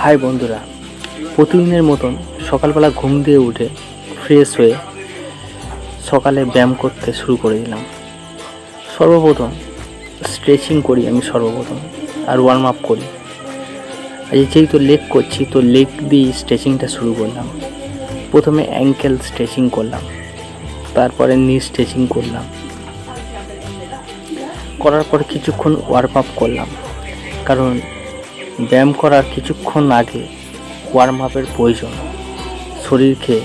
High বন্ধুরা, প্রতিদিনের মতন সকালবেলা ঘুম দিয়ে উঠে ফ্রেশ হয়ে সকালে ব্যায়াম করতে শুরু করে দিলাম। সর্বপ্রথম স্ট্রেচিং করি আমি আর ওয়ার্ম আপ করি। আজ যেহেতু লেগ করছি তো লেগ দিয়ে স্ট্রেচিংটা শুরু করলাম। প্রথমে অ্যাঙ্কেল স্ট্রেচিং করলাম, তারপরে নি স্ট্রেচিং করলাম, করার পর কিছুক্ষণ ওয়ার্ম আপ করলাম, কারণ ব্যায়াম করার কিছুক্ষণ আগে ওয়ার্ম আপের প্রয়োজন শরীরকে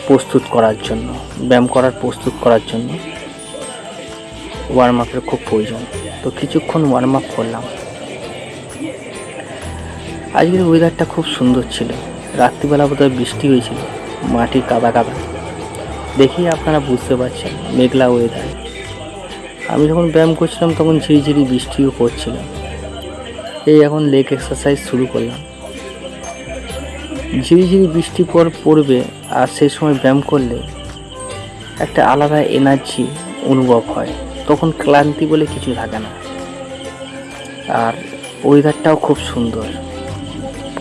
প্রস্তুত করার জন্য। ব্যায়াম প্রস্তুত করার জন্য ওয়ার্ম আপের খুব প্রয়োজন। তো কিছুক্ষণ ওয়ার্ম আপ করলাম। আজকের ওয়েদারটা খুব সুন্দর ছিল। রাত্রিবেলা বোধহয় বৃষ্টি হয়েছিল, মাটি কাদা কাদা দেখেই আপনারা বুঝতে পারছেন মেঘলা ওয়েদার। আমি যখন ব্যায়াম করছিলাম তখন ঝিরিঝিরি বৃষ্টিও পড়ছিল। এই এখন লেগ এক্সারসাইজ শুরু করলাম। ঝিরিঝিরি বৃষ্টি পড়বে আর সেই সময় ব্যায়াম করলে একটা আলাদা এনার্জি অনুভব হয়। তখন ক্লান্তি বলে কিছু থাকে না, আর ওয়েদারটাও খুব সুন্দর,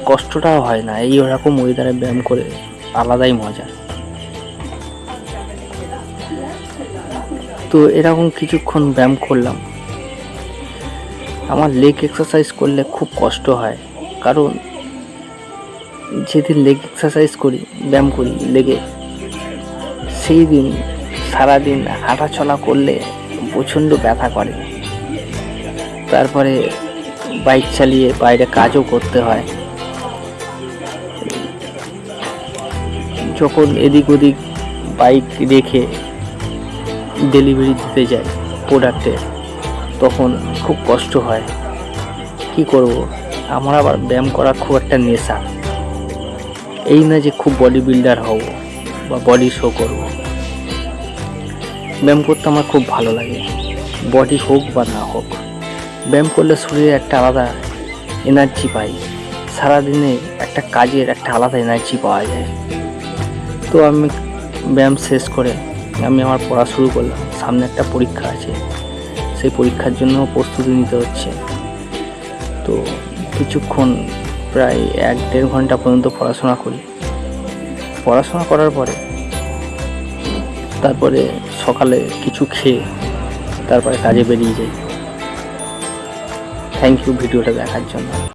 কষ্টটাও হয় না। এই ওরকম ওয়েদারে ব্যায়াম করে আলাদাই মজা। তো এরকম কিছুক্ষণ ব্যায়াম করলাম। আমার লেগ এক্সারসাইজ করলে খুব কষ্ট হয়, কারণ যেদিন লেগ এক্সারসাইজ করি, ব্যায়াম করি লেগে, সেই দিন সারাদিন হাঁটা চলা করলে প্রচণ্ড ব্যথা করে। তারপরে বাইক চালিয়ে বাইরে কাজও করতে হয়। যখন এদিক ওদিক বাইক রেখে ডেলিভারি দিতে যাই প্রোডাক্টের, তখন খুব কষ্ট হয়। কি করব, আমার আবার ব্যায়াম করা খুব একটা নেশা। এই না যে খুব বডি বিল্ডার হব বা বডি শো করব। ব্যায়াম করতে আমার খুব ভালো লাগে, বডি হোক বা না হোক। ব্যায়াম করলে শরীরে একটা আলাদা এনার্জি পাই। সারাদিনে একটা কাজের একটা আলাদা এনার্জি পাওয়া যায়। তো আমি ব্যায়াম শেষ করে আমি আমার পড়া শুরু করলাম। সামনে একটা পরীক্ষা আছে, সেই পরীক্ষার জন্য প্রস্তুতি নিতে হচ্ছে। তো কিছুক্ষণ প্রায় 1-1.5 ঘন্টা পর্যন্ত পড়াশোনা করি। পড়াশোনা করার পরে তারপরে সকালে কিছু খেয়ে তারপরে কাজে বেরিয়ে যাই। থ্যাংক ইউ ভিডিওটা দেখার জন্য।